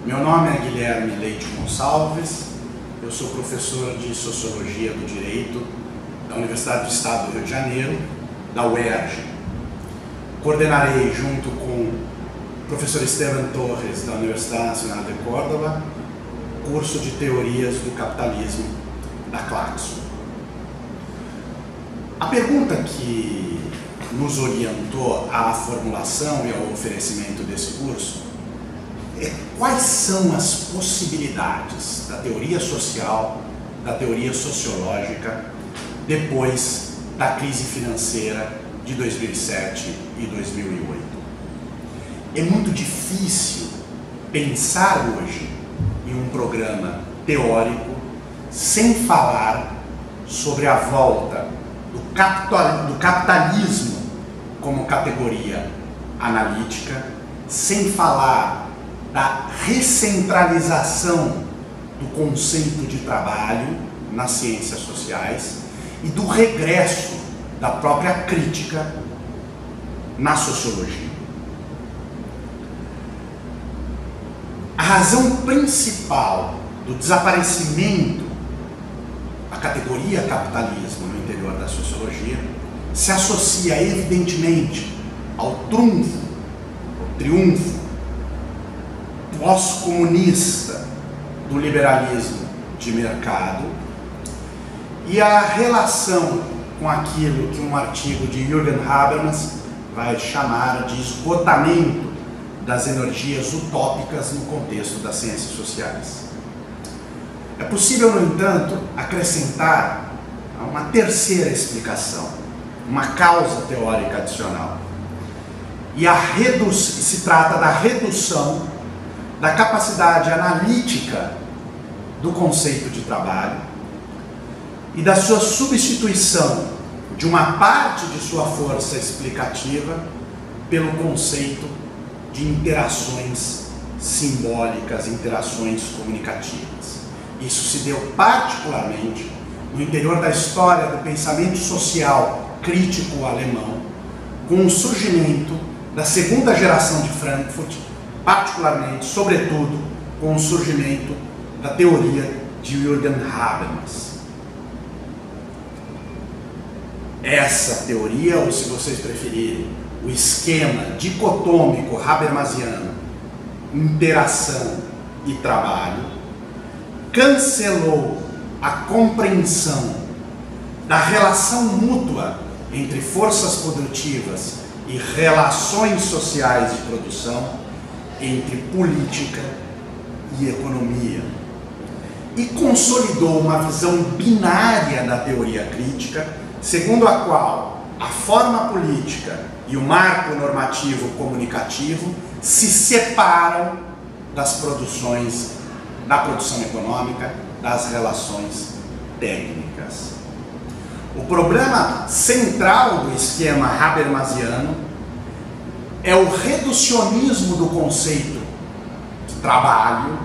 Meu nome é Guilherme Leite Gonçalves, eu sou professor de Sociologia do Direito da Universidade do Estado do Rio de Janeiro, da UERJ. Coordenarei, junto com o professor Esteban Torres, da Universidade Nacional de Córdoba, o curso de Teorias do Capitalismo da Claxo. A pergunta que nos orientou à formulação e ao oferecimento desse curso é quais são as possibilidades da teoria social, da teoria sociológica, depois da crise financeira de 2007 e 2008. É muito difícil pensar hoje em um programa teórico sem falar sobre a volta do capitalismo como categoria analítica, sem falar da recentralização do conceito de trabalho nas ciências sociais e do regresso da própria crítica na sociologia. A razão principal do desaparecimento da categoria capitalismo no interior da sociologia se associa evidentemente ao triunfo pós-comunista do liberalismo de mercado e a relação com aquilo que um artigo de Jürgen Habermas vai chamar de esgotamento das energias utópicas no contexto das ciências sociais. É possível, no entanto, acrescentar uma terceira explicação, uma causa teórica adicional. E se trata da redução da capacidade analítica do conceito de trabalho e da sua substituição de uma parte de sua força explicativa pelo conceito de interações simbólicas, interações comunicativas. Isso se deu particularmente no interior da história do pensamento social crítico alemão, com o surgimento da segunda geração de Frankfurt, particularmente, sobretudo, com o surgimento da teoria de Jürgen Habermas. Essa teoria, ou se vocês preferirem, o esquema dicotômico habermasiano, interação e trabalho, cancelou a compreensão da relação mútua entre forças produtivas e relações sociais de produção, entre política e economia, e consolidou uma visão binária da teoria crítica, segundo a qual a forma política e o marco normativo comunicativo se separam das produções, da produção econômica, das relações técnicas. O problema central do esquema habermasiano é o reducionismo do conceito de trabalho,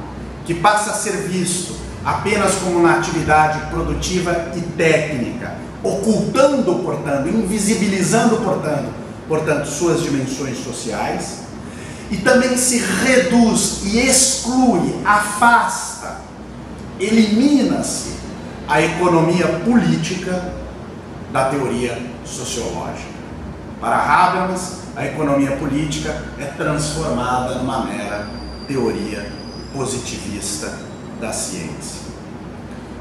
que passa a ser visto apenas como uma atividade produtiva e técnica, ocultando, portanto, invisibilizando, portanto, suas dimensões sociais, e também se reduz e exclui, afasta, elimina-se a economia política da teoria sociológica. Para Habermas, a economia política é transformada numa mera teoria positivista da ciência.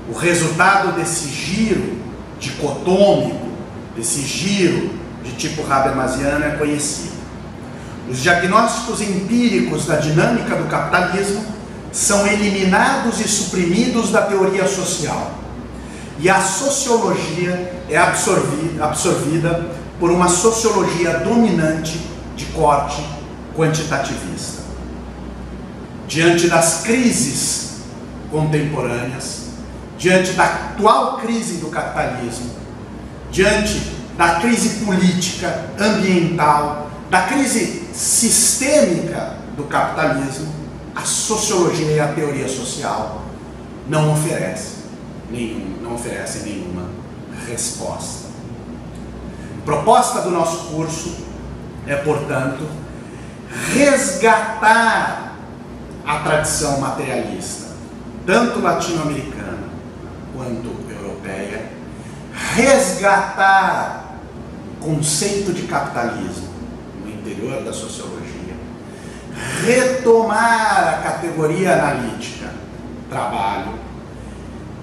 O resultado desse giro dicotômico, desse giro de tipo habermasiano é conhecido. Os diagnósticos empíricos da dinâmica do capitalismo são eliminados e suprimidos da teoria social, e a sociologia é absorvida por uma sociologia dominante de corte quantitativista. Diante das crises contemporâneas, diante da atual crise do capitalismo, diante da crise política, ambiental, da crise sistêmica do capitalismo, a sociologia e a teoria social não oferecem nenhuma resposta. A proposta do nosso curso é, portanto, resgatar a tradição materialista, tanto latino-americana quanto europeia, resgatar o conceito de capitalismo no interior da sociologia, retomar a categoria analítica, trabalho,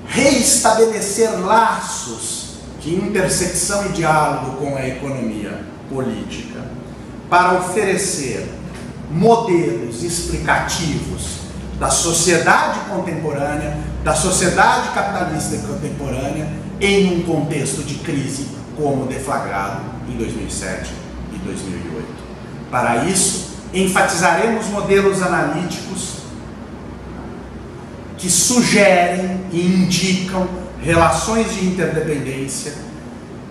reestabelecer laços de intersecção e diálogo com a economia política, para oferecer modelos explicativos da sociedade contemporânea, da sociedade capitalista contemporânea, em um contexto de crise como deflagrado em 2007 e 2008. Para isso, enfatizaremos modelos analíticos que sugerem e indicam relações de interdependência,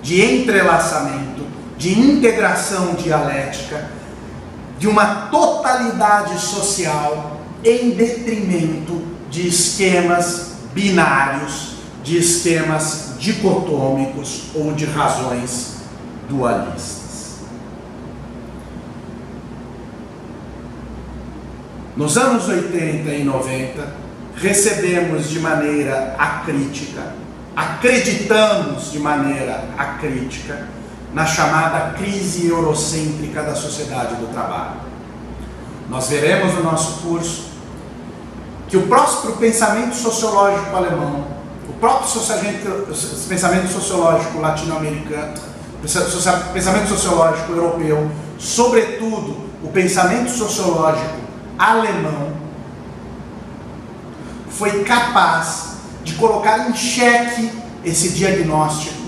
de entrelaçamento, de integração dialética, de uma totalidade social em detrimento de esquemas binários, de esquemas dicotômicos ou de razões dualistas. Nos anos 80 e 90, recebemos de maneira acrítica, acreditamos de maneira acrítica na chamada crise eurocêntrica da sociedade do trabalho. Nós veremos no nosso curso que o próprio pensamento sociológico alemão, o próprio pensamento sociológico latino-americano, o pensamento sociológico europeu, sobretudo o pensamento sociológico alemão, foi capaz de colocar em xeque esse diagnóstico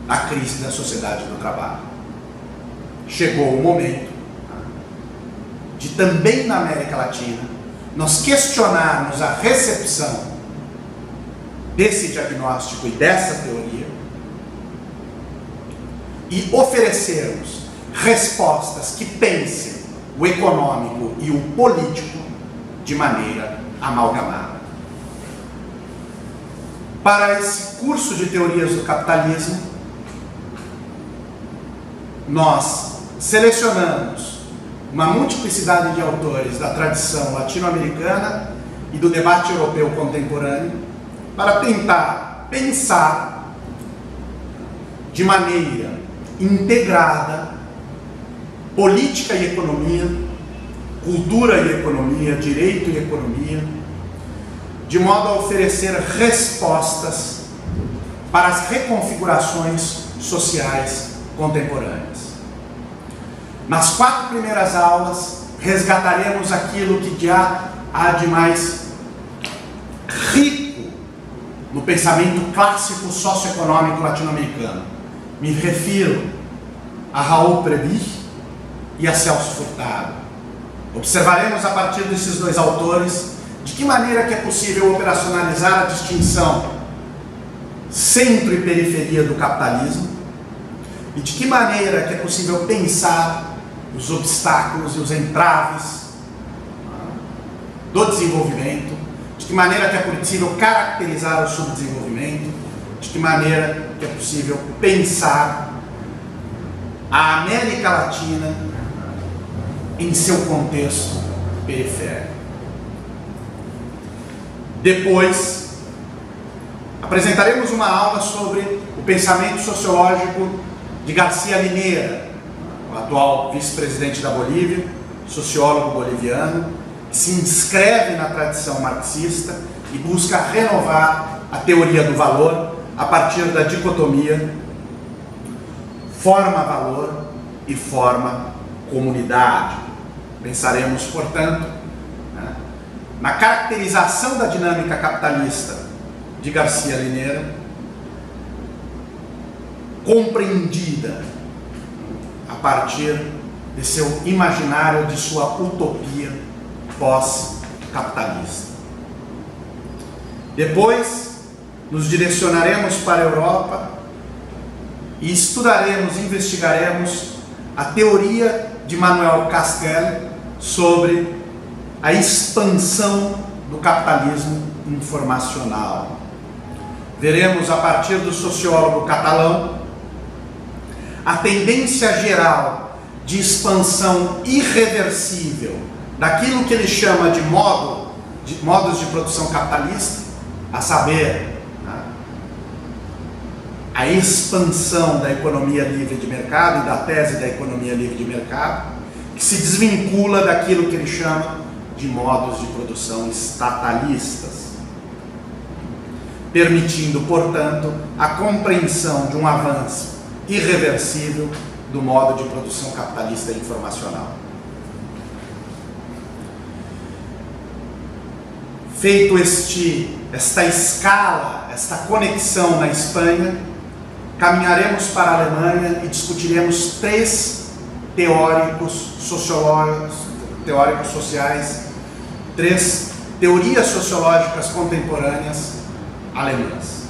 da crise da sociedade do trabalho. Chegou o momento de também na América Latina nós questionarmos a recepção desse diagnóstico e dessa teoria e oferecermos respostas que pensem o econômico e o político de maneira amalgamada. Para esse curso de teorias do capitalismo, nós selecionamos uma multiplicidade de autores da tradição latino-americana e do debate europeu contemporâneo para tentar pensar de maneira integrada política e economia, cultura e economia, direito e economia, de modo a oferecer respostas para as reconfigurações sociais contemporâneas. Nas 4 primeiras aulas, resgataremos aquilo que já há de mais rico no pensamento clássico socioeconômico latino-americano. Me refiro a Raul Prebisch e a Celso Furtado. Observaremos a partir desses 2 autores de que maneira que é possível operacionalizar a distinção centro e periferia do capitalismo e de que maneira que é possível pensar os obstáculos e os entraves do desenvolvimento, de que maneira que é possível caracterizar o subdesenvolvimento, de que maneira que é possível pensar a América Latina em seu contexto periférico. Depois, apresentaremos uma aula sobre o pensamento sociológico de García Linera, o atual vice-presidente da Bolívia, sociólogo boliviano, que se inscreve na tradição marxista e busca renovar a teoria do valor a partir da dicotomia forma-valor e forma-comunidade. Pensaremos, portanto, na caracterização da dinâmica capitalista de García Linera, compreendida a partir de seu imaginário, de sua utopia pós-capitalista. Depois, nos direcionaremos para a Europa e estudaremos, investigaremos a teoria de Manuel Castells sobre a expansão do capitalismo informacional. Veremos a partir do sociólogo catalão a tendência geral de expansão irreversível daquilo que ele chama de modo de modos de produção capitalista, a saber, a expansão da economia livre de mercado e da tese da economia livre de mercado, que se desvincula daquilo que ele chama de modos de produção estatalistas, permitindo, portanto, a compreensão de um avanço irreversível do modo de produção capitalista informacional. Feito esta escala, esta conexão na Espanha, caminharemos para a Alemanha e discutiremos 3 teóricos sociais, 3 teorias sociológicas contemporâneas alemãs: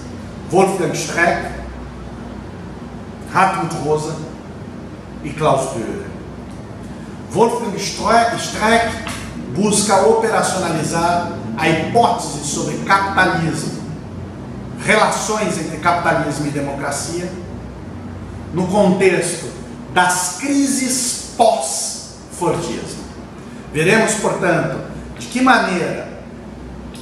Wolfgang Streeck, Hartmut Rosa e Klaus Böhler. Wolfgang Streeck busca operacionalizar a hipótese sobre capitalismo, relações entre capitalismo e democracia, no contexto das crises pós-fordismo. Veremos, portanto, de que maneira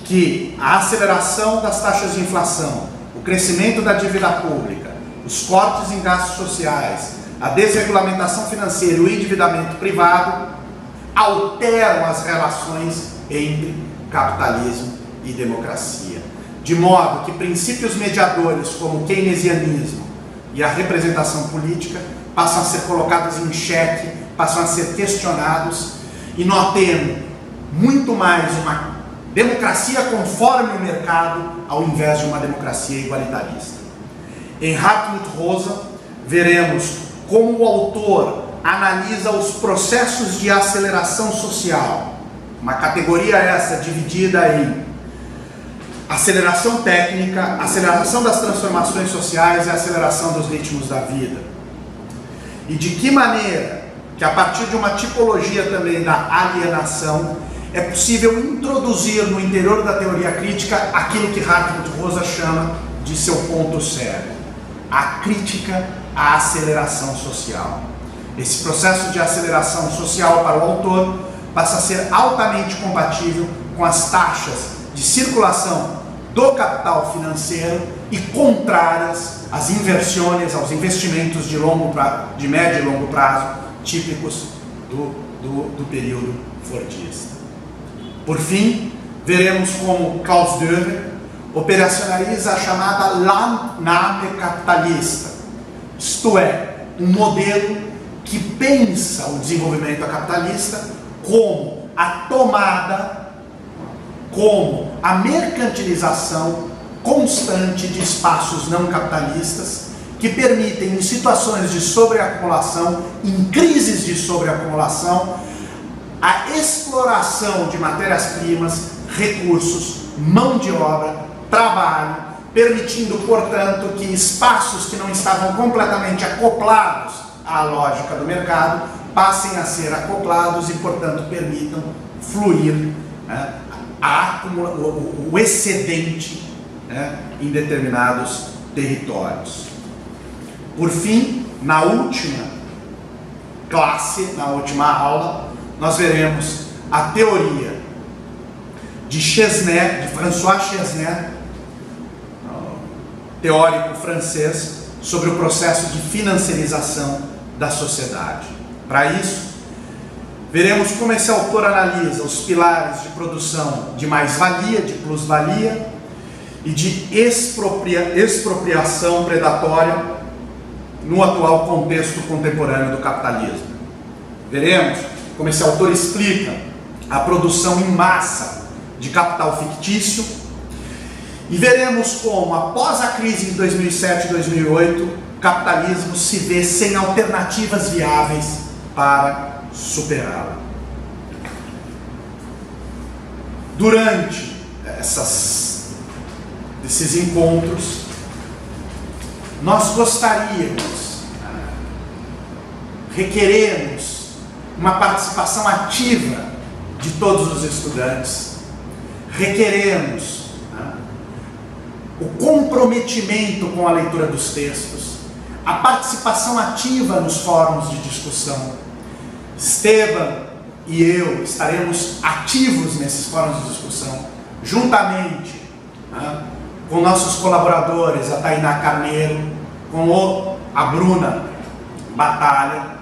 que a aceleração das taxas de inflação, o crescimento da dívida pública, os cortes em gastos sociais, a desregulamentação financeira e o endividamento privado alteram as relações entre capitalismo e democracia, de modo que princípios mediadores como o keynesianismo e a representação política passam a ser colocados em xeque, passam a ser questionados, e nós temos muito mais uma democracia conforme o mercado ao invés de uma democracia igualitarista. Em Hartmut Rosa, veremos como o autor analisa os processos de aceleração social, uma categoria essa dividida em aceleração técnica, aceleração das transformações sociais e aceleração dos ritmos da vida. E de que maneira que, a partir de uma tipologia também da alienação, é possível introduzir no interior da teoria crítica aquilo que Hartmut Rosa chama de seu ponto cego: a crítica à aceleração social. Esse processo de aceleração social, para o autor, passa a ser altamente compatível com as taxas de circulação do capital financeiro e contrárias às inversões, aos investimentos de médio e longo prazo, típicos do período fordista. Por fim, veremos como Klaus Böhler operacionaliza a chamada Landnahme capitalista, isto é, um modelo que pensa o desenvolvimento capitalista como a tomada, como a mercantilização constante de espaços não capitalistas que permitem, em situações de sobreacumulação, em crises de sobreacumulação, a exploração de matérias-primas, recursos, mão de obra, trabalho, permitindo, portanto, que espaços que não estavam completamente acoplados à lógica do mercado passem a ser acoplados e, portanto, permitam fluir o excedente em determinados territórios. Por fim, na última classe, na última aula, nós veremos a teoria de François Chesnais, teórico francês, sobre o processo de financiarização da sociedade. Para isso, veremos como esse autor analisa os pilares de produção de mais-valia, de plusvalia e de expropriação predatória no atual contexto contemporâneo do capitalismo. Veremos como esse autor explica a produção em massa de capital fictício e veremos como, após a crise de 2007 e 2008, o capitalismo se vê sem alternativas viáveis para superá-la. Durante esses encontros, nós gostaríamos, requeremos uma participação ativa de todos os estudantes, requeremos o comprometimento com a leitura dos textos, a participação ativa nos fóruns de discussão. Esteban e eu estaremos ativos nesses fóruns de discussão, juntamente, né, com nossos colaboradores, a Tainá Carneiro, com a Bruna Batalha,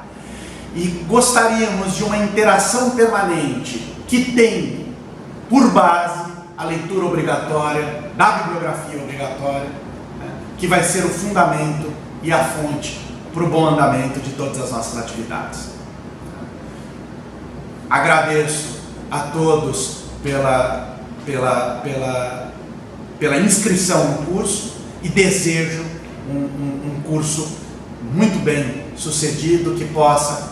e gostaríamos de uma interação permanente que tem por base a leitura obrigatória, da bibliografia obrigatória, né, que vai ser o fundamento e a fonte para o bom andamento de todas as nossas atividades. Agradeço a todos pela inscrição no curso e desejo um curso muito bem sucedido, que possa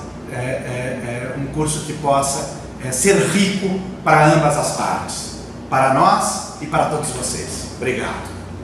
um curso que possa ser rico para ambas as partes, para nós e para todos vocês. Obrigado.